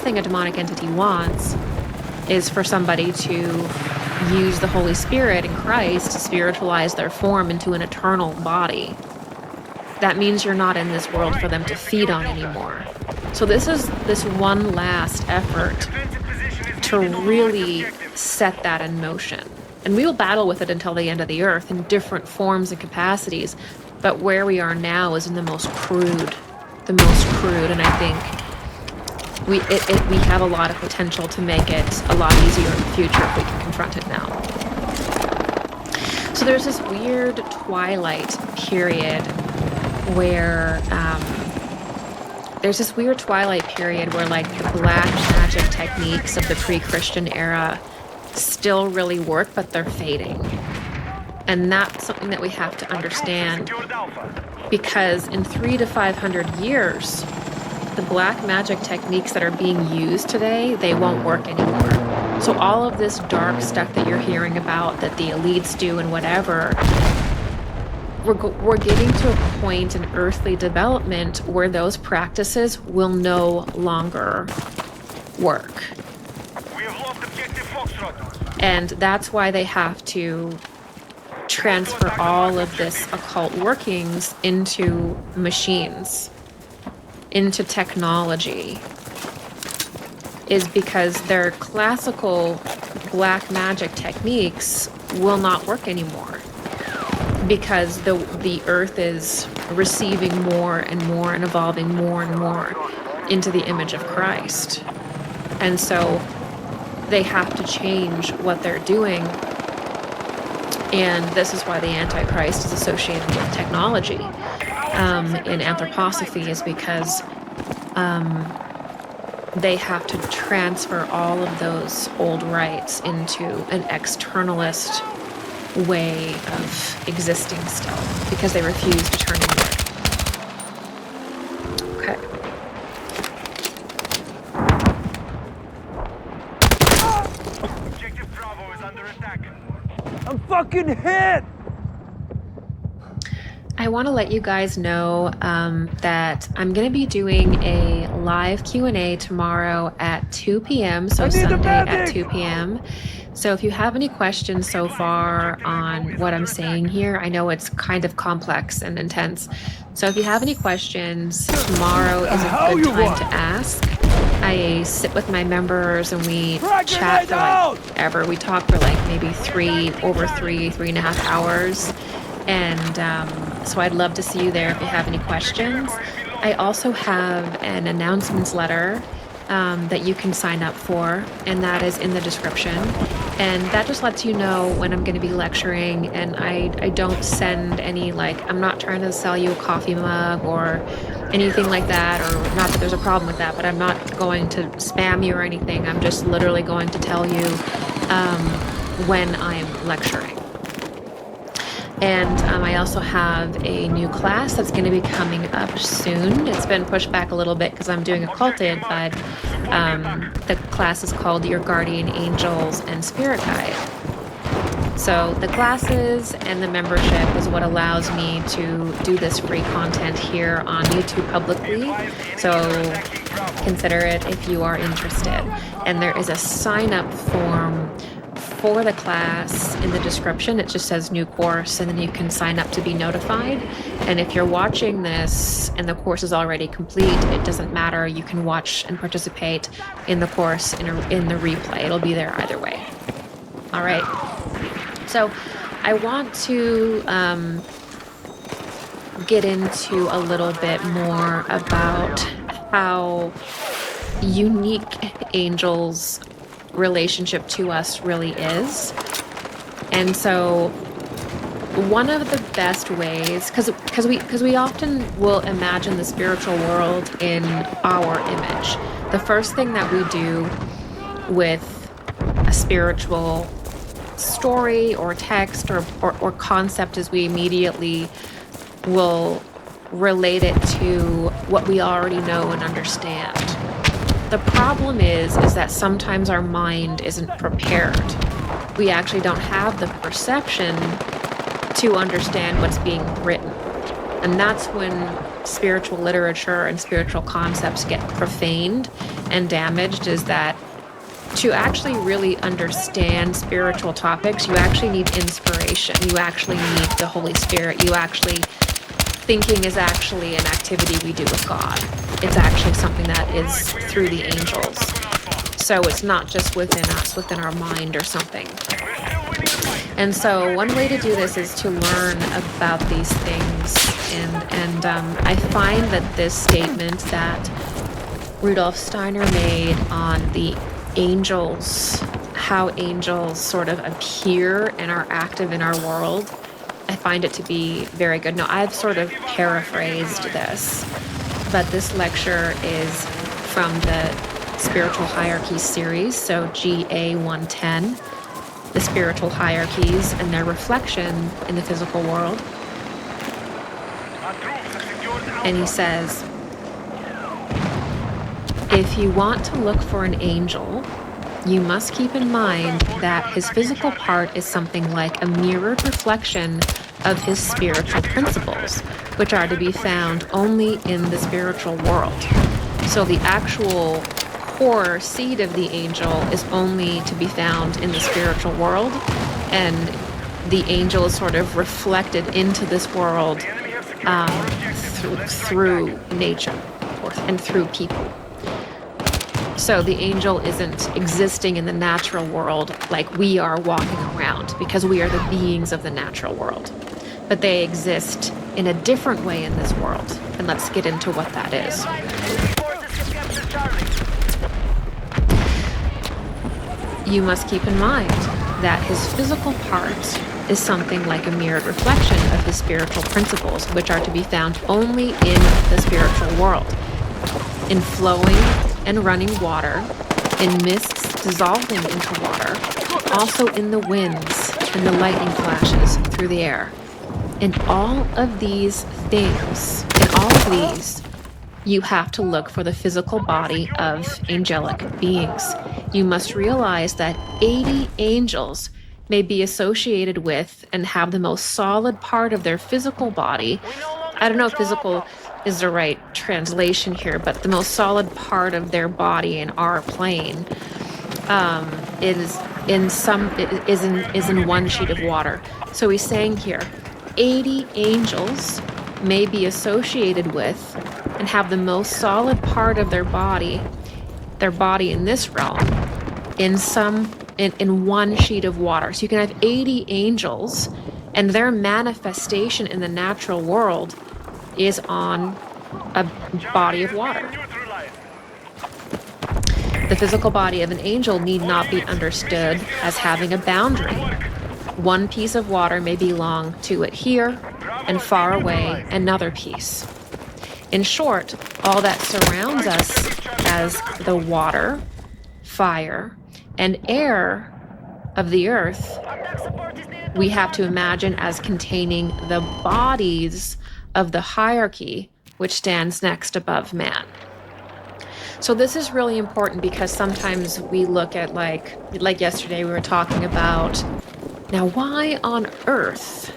last thing a demonic entity wants is for somebody to use the Holy Spirit in Christ to spiritualize their form into an eternal body. That means you're not in this world for them to feed on anymore. So this is this one last effort to really set that in motion. And we will battle with it until the end of the earth in different forms and capacities. But where we are now is in the most crude. And I think we have a lot of potential to make it a lot easier in the future if we can confront it now. So there's this weird twilight period where like the black magic techniques of the pre-Christian era still really work, but they're fading. And that's something that we have to understand, because in 300 to 500 years, the black magic techniques that are being used today, they won't work anymore. So all of this dark stuff that you're hearing about that the elites do and whatever, we're getting to a point in earthly development where those practices will no longer work. And that's why they have to transfer all of this occult workings into machines, into technology, is because their classical black magic techniques will not work anymore, because the earth is receiving more and more and evolving more and more into the image of Christ. And so they have to change what they're doing. And this is why the Antichrist is associated with technology in anthroposophy, is because they have to transfer all of those old rites into an externalist way of existing still, because they refuse to turn inward. Okay. Objective Bravo is under attack. I'm fucking hit! I want to let you guys know that I'm going to be doing a live Q&A tomorrow at 2 p.m., so Sunday at 2 p.m. So if you have any questions so far on what I'm saying here, I know it's kind of complex and intense. So if you have any questions, tomorrow is a good time to ask. I sit with my members and we chat for like ever. We talk for like maybe three and a half hours. And so I'd love to see you there if you have any questions. I also have an announcements letter that you can sign up for, and that is in the description. And that just lets you know when I'm going to be lecturing, and I don't send any, like, I'm not trying to sell you a coffee mug or anything like that, or not that there's a problem with that, but I'm not going to spam you or anything. I'm just literally going to tell you when I'm lecturing. And I also have a new class that's going to be coming up soon. It's been pushed back a little bit because I'm doing occulted, but the class is called Your Guardian Angels and Spirit Guide. So the classes and the membership is what allows me to do this free content here on YouTube publicly. So consider it if you are interested. And there is a sign-up form for the class in the description. It just says new course, and then you can sign up to be notified. And if you're watching this and the course is already complete, it doesn't matter. You can watch and participate in the course in the replay. It'll be there either way. All right. So I want to get into a little bit more about how unique angels' relationship to us really is. And so one of the best ways, because we often will imagine the spiritual world in our image. The first thing that we do with a spiritual story or text or concept is we immediately will relate it to what we already know and understand. The problem is that sometimes our mind isn't prepared. We actually don't have the perception to understand what's being written. And that's when spiritual literature and spiritual concepts get profaned and damaged is that to actually really understand spiritual topics, you actually need inspiration. You actually need the Holy Spirit. Thinking is actually an activity we do with God. It's actually something that is through the angels. So it's not just within us, within our mind or something. And so one way to do this is to learn about these things. And I find that this statement that Rudolf Steiner made on the angels, how angels sort of appear and are active in our world, I find it to be very good. Now, I've sort of paraphrased this, but this lecture is from the Spiritual Hierarchy series, so GA 110, the spiritual hierarchies and their reflection in the physical world. And he says, if you want to look for an angel, you must keep in mind that his physical part is something like a mirrored reflection of his spiritual principles, which are to be found only in the spiritual world. So the actual core seed of the angel is only to be found in the spiritual world, and the angel is sort of reflected into this world through nature and through people. So the angel isn't existing in the natural world like we are walking around, because we are the beings of the natural world. But they exist in a different way in this world. And let's get into what that is. You must keep in mind that his physical part is something like a mirrored reflection of his spiritual principles, which are to be found only in the spiritual world. In flowing and running water, in mists dissolving into water, also in the winds and the lightning flashes through the air. In all of these things, you have to look for the physical body of angelic beings. You must realize that 80 angels may be associated with and have the most solid part of their physical body. I don't know if physical is the right translation here, but the most solid part of their body in our plane is in one sheet of water. So he's saying here, 80 angels may be associated with and have the most solid part of their body in this realm, in one sheet of water. So you can have 80 angels, and their manifestation in the natural world is on a body of water. The physical body of an angel need not be understood as having a boundary. One piece of water may belong to it here, and far away another piece. In short, all that surrounds us as the water, fire, and air of the earth, we have to imagine as containing the bodies of the hierarchy which stands next above man. So this is really important, because sometimes we look at like yesterday we were talking about, now why on earth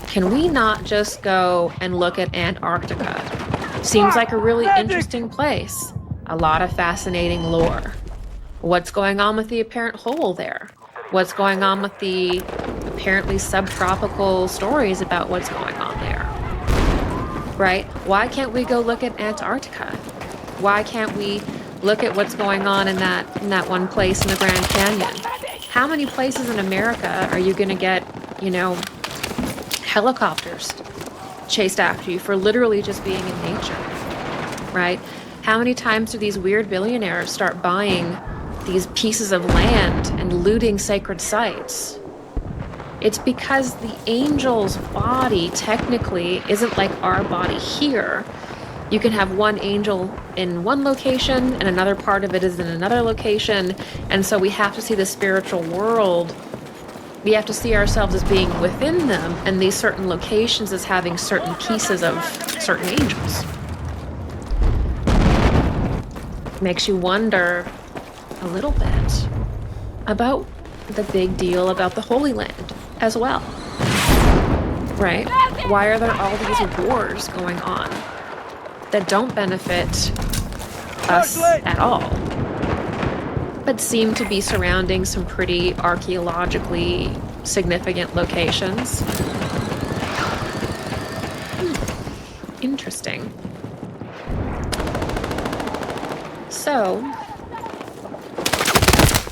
can we not just go and look at Antarctica? Seems like a really interesting place. A lot of fascinating lore. What's going on with the apparent hole there? What's going on with the apparently subtropical stories about what's going on there? Right? Why can't we go look at Antarctica? Why can't we look at what's going on in that one place in the Grand Canyon? How many places in America are you going to get, helicopters chased after you for literally just being in nature, right? How many times do these weird billionaires start buying these pieces of land and looting sacred sites? It's because the angel's body technically isn't like our body here. You can have one angel in one location and another part of it is in another location. And so we have to see the spiritual world. We have to see ourselves as being within them, and these certain locations as having certain pieces of certain angels. Makes you wonder a little bit about the big deal about the Holy Land as well, right? Why are there all these wars going on that don't benefit us at all, but seem to be surrounding some pretty archaeologically significant locations. Interesting. So,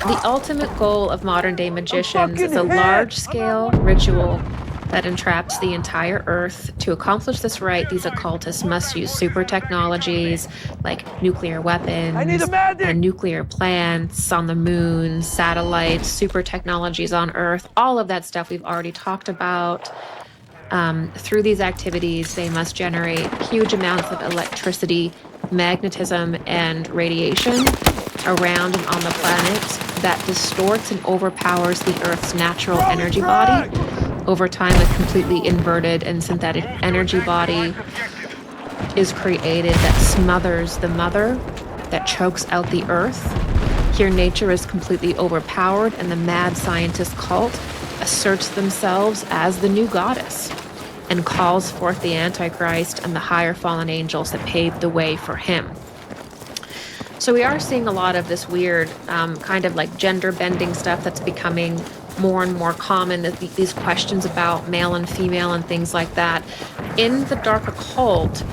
the ultimate goal of modern-day magicians is a large-scale ritual that entraps the entire Earth. To accomplish this rite, these occultists must use super technologies like nuclear weapons and nuclear plants on the moon, satellites, super technologies on Earth, all of that stuff we've already talked about. Through these activities, they must generate huge amounts of electricity, magnetism, and radiation around and on the planet that distorts and overpowers the Earth's natural energy body. Over time, a completely inverted and synthetic energy body is created that smothers the mother, that chokes out the Earth. Here, nature is completely overpowered, and the mad scientist cult asserts themselves as the new goddess and calls forth the Antichrist and the higher fallen angels that paved the way for him. So we are seeing a lot of this weird kind of like gender bending stuff that's becoming more and more common, these questions about male and female and things like that. In the dark occult,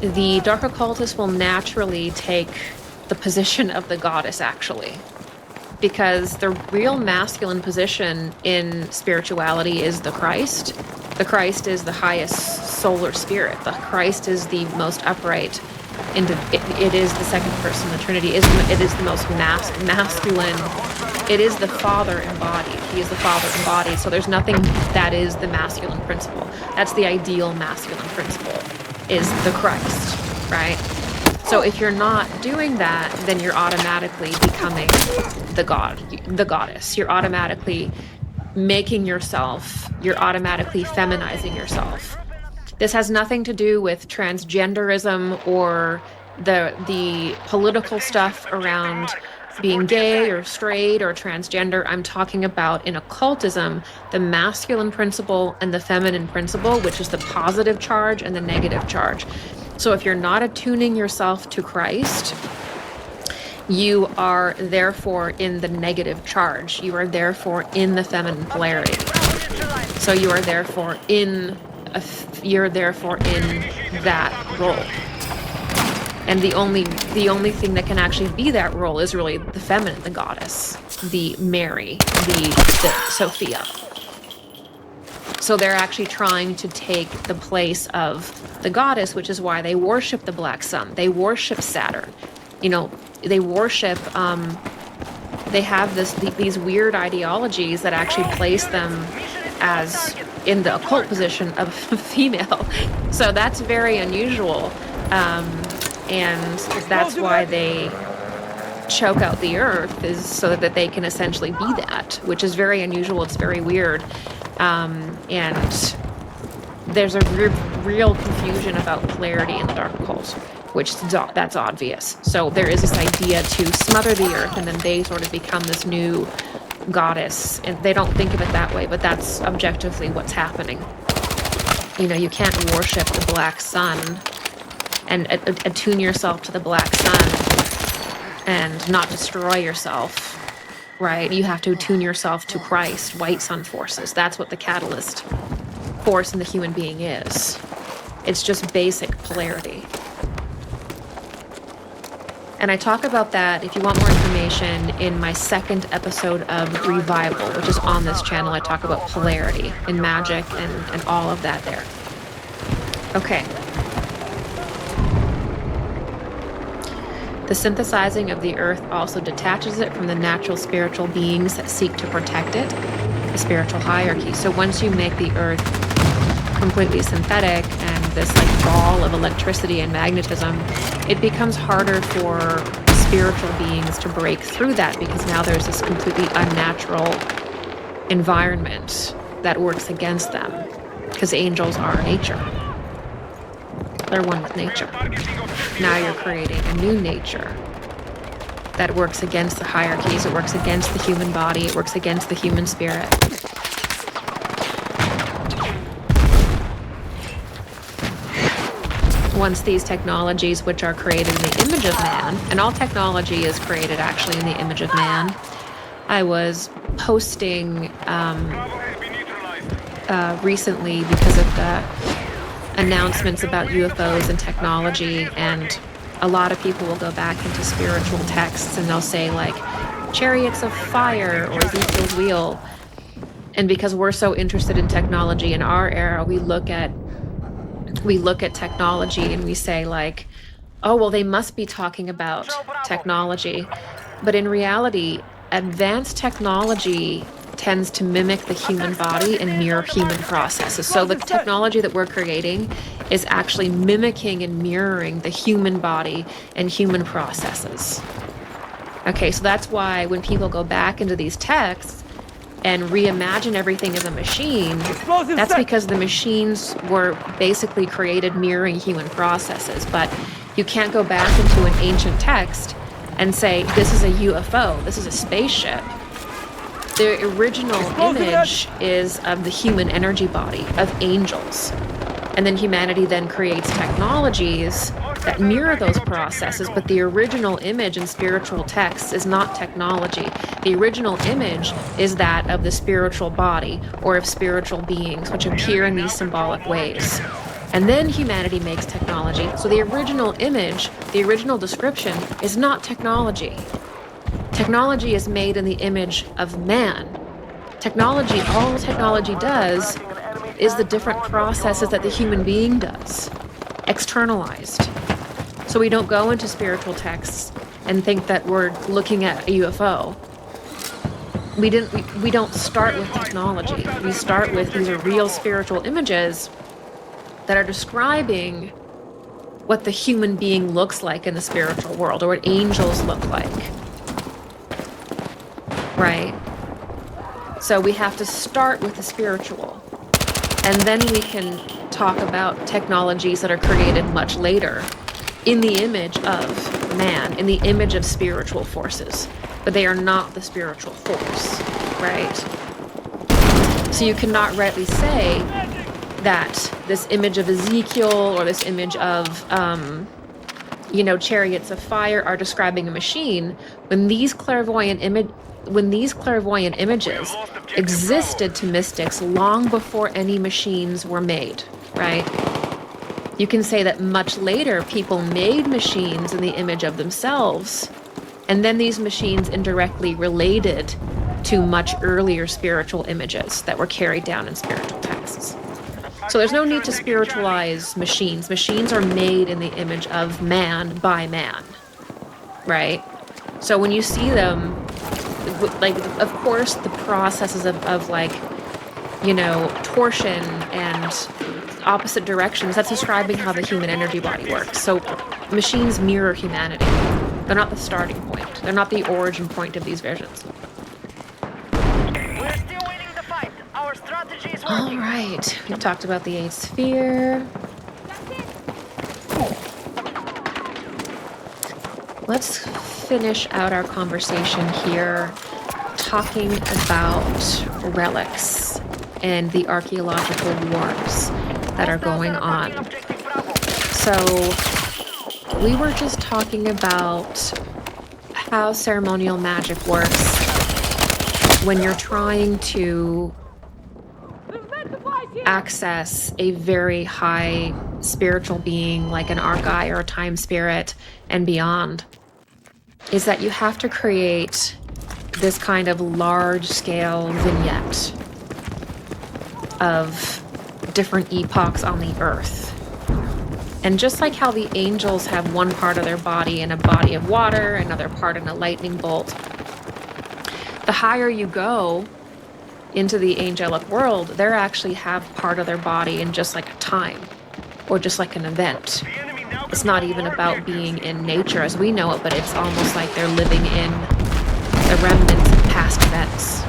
the dark occultists will naturally take the position of the goddess, actually, because the real masculine position in spirituality is the Christ. The Christ is the highest solar spirit. The Christ is the most upright. It is the second person of the Trinity. It is the most masculine. It is the Father embodied. He is the Father embodied. So there's nothing that is the masculine principle. That's the ideal masculine principle, is the Christ, right? So if you're not doing that, then you're automatically becoming the goddess. You're automatically making yourself, you're automatically feminizing yourself. This has nothing to do with transgenderism or the political stuff around being gay or straight or transgender. I'm talking about, in occultism, the masculine principle and the feminine principle, which is the positive charge and the negative charge. So if you're not attuning yourself to Christ, you are therefore in the negative charge. You are therefore in the feminine polarity. So you are therefore in that role. And the only thing that can actually be that role is really the feminine, the goddess, the Mary, the Sophia. So they're actually trying to take the place of the goddess, which is why they worship the black sun. They worship Saturn. You know, they worship, they have these weird ideologies that actually place them as in the occult position of female. So that's very unusual. And that's why they choke out the earth, is so that they can essentially be that, which is very unusual. It's very weird. And there's a real confusion about polarity in the dark occult, which that's obvious. So there is this idea to smother the earth, and then they sort of become this new goddess. And they don't think of it that way, but that's objectively what's happening. You know, you can't worship the black sun and attune yourself to the black sun and not destroy yourself, right? You have to attune yourself to Christ, white sun forces. That's what the catalyst force in the human being is. It's just basic polarity. And I talk about that, if you want more information, in my second episode of Revival, which is on this channel. I talk about polarity in magic and all of that there. Okay. The synthesizing of the earth also detaches it from the natural spiritual beings that seek to protect it, the spiritual hierarchy. So once you make the earth completely synthetic and this like ball of electricity and magnetism, it becomes harder for spiritual beings to break through that, because now there's this completely unnatural environment that works against them, because angels are nature. They're one with nature. Now you're creating a new nature that works against the hierarchies. It works against the human body. It works against the human spirit. once these technologies, which are created in the image of man, and all technology is created actually in the image of man. I was posting recently because of the announcements about UFOs and technology, and a lot of people will go back into spiritual texts and they'll say like chariots of fire or Ezekiel's wheel. And because we're so interested in technology in our era, we look at technology and we say like, oh, well, they must be talking about technology. But in reality, advanced technology tends to mimic the human body and mirror human processes. So the technology that we're creating is actually mimicking and mirroring the human body and human processes. Okay, so that's why when people go back into these texts and reimagine everything as a machine, that's because the machines were basically created mirroring human processes. But you can't go back into an ancient text and say, this is a UFO, this is a spaceship. The original image is of the human energy body, of angels. And then humanity then creates technologies that mirror those processes, but the original image in spiritual texts is not technology. The original image is that of the spiritual body or of spiritual beings, which appear in these symbolic ways. And then humanity makes technology. So the original image, the original description is not technology. Technology is made in the image of man. Technology, all technology does is the different processes that the human being does, externalized. So we don't go into spiritual texts and think that we're looking at a UFO. We don't start with technology. We start with these are real spiritual images that are describing what the human being looks like in the spiritual world, or what angels look like. Right? So we have to start with the spiritual, and then we can talk about technologies that are created much later in the image of man, in the image of spiritual forces, but they are not the spiritual force, right? So you cannot rightly say that this image of Ezekiel or this image of, chariots of fire are describing a machine when these clairvoyant images existed to mystics long before any machines were made, right? You can say that much later people made machines in the image of themselves, and then these machines indirectly related to much earlier spiritual images that were carried down in spiritual texts. So there's no need to spiritualize machines. Machines are made in the image of man by man, right? So when you see them, like, of course, the processes of torsion and opposite directions, that's describing how the human energy body works. So machines mirror humanity. They're not the starting point. They're not the origin point of these visions. We're still winning the fight. Our strategy is working. All right, we've talked about the eighth sphere. Let's finish out our conversation here talking about relics and the archaeological wars that are going on. So we were just talking about how ceremonial magic works when you're trying to access a very high spiritual being like an Archai or a time spirit and beyond, is that you have to create this kind of large-scale vignette of different epochs on the earth. And just like how the angels have one part of their body in a body of water, another part in a lightning bolt, the higher you go into the angelic world, they actually have part of their body in just like a time, or just like an event. It's not even about being in nature as we know it, but it's almost like they're living in the remnants of past events.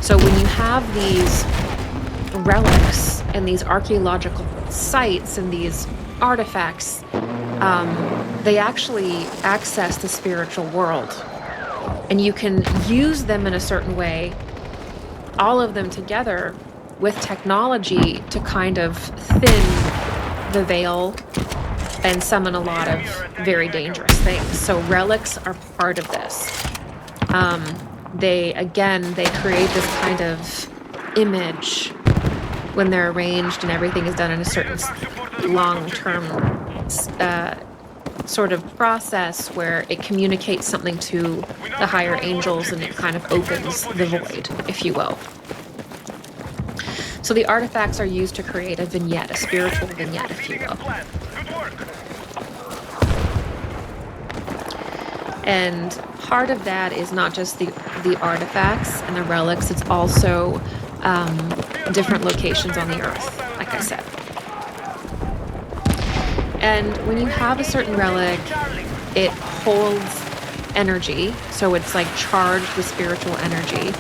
So when you have these relics and these archaeological sites and these artifacts, they actually access the spiritual world. And you can use them in a certain way, all of them together with technology to kind of thin the veil and summon a lot of very dangerous things. So relics are part of this. They create this kind of image when they're arranged, and everything is done in a certain long-term sort of process where it communicates something to the higher angels, and it kind of opens the void, if you will. So the artifacts are used to create a vignette, a spiritual vignette, if you will. And part of that is not just the artifacts and the relics, it's also different locations on the earth, like I said. And when you have a certain relic, it holds energy, so it's like charged with spiritual energy.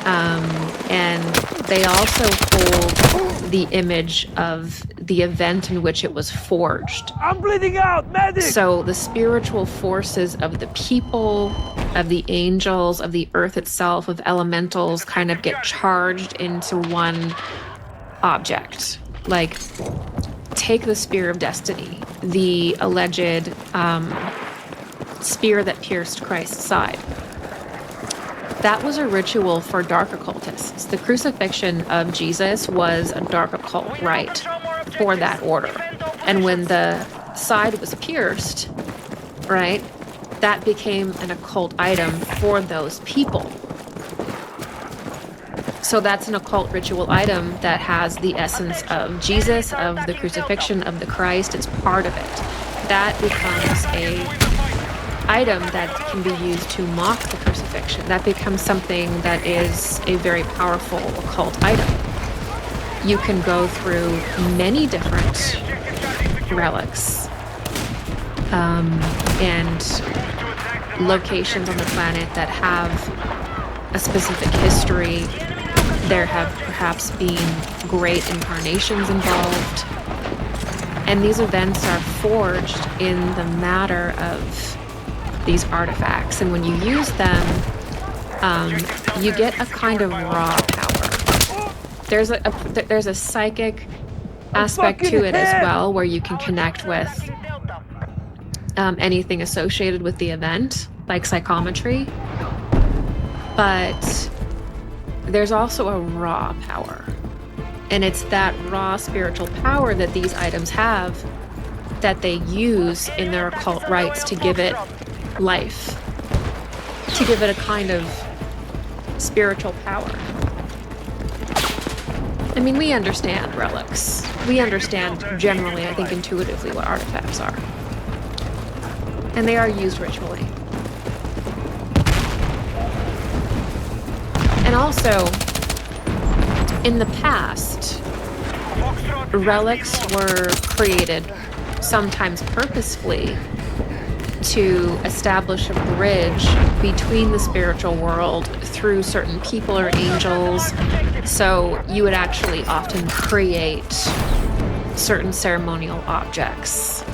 And they also hold the image of the event in which it was forged. I'm bleeding out, medic! So the spiritual forces of the people, of the angels, of the earth itself, of elementals kind of get charged into one object. Like, take the Spear of Destiny, the alleged spear that pierced Christ's side. That was a ritual for dark occultists. The crucifixion of Jesus was a dark occult rite for that order. And when the side was pierced, right, that became an occult item for those people. So that's an occult ritual item that has the essence of Jesus, of the crucifixion, of the Christ. It's part of it. That becomes a item that can be used to mock the crucifixion. That becomes something that is a very powerful occult item. You can go through many different relics and locations on the planet that have a specific history. There have perhaps been great incarnations involved. And these events are forged in the matter of these artifacts, and when you use them, you get a kind of raw power. There's a psychic aspect to it as well, where you can connect with anything associated with the event, like psychometry. But there's also a raw power, and it's that raw spiritual power that these items have that they use in their occult rites to give it life, to give it a kind of spiritual power. I mean, we understand relics. We understand generally, I think intuitively, what artifacts are. And they are used ritually. And also, in the past, relics were created, sometimes purposefully, to establish a bridge between the spiritual world through certain people or angels. So you would actually often create certain ceremonial objects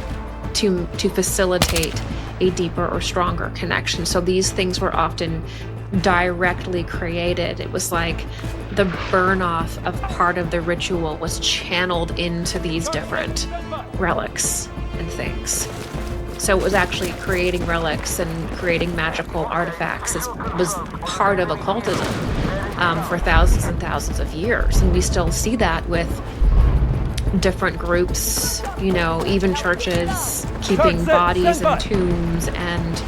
to facilitate a deeper or stronger connection. So these things were often directly created. It was like the burn off of part of the ritual was channeled into these different relics and things. So it was actually creating relics and creating magical artifacts. It was part of occultism for thousands and thousands of years. And we still see that with different groups, you know, even churches keeping bodies in tombs and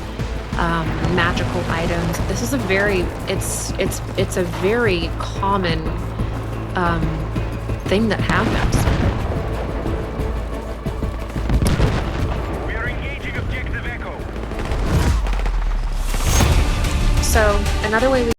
magical items. This is a very, it's a very common thing that happens. So another way we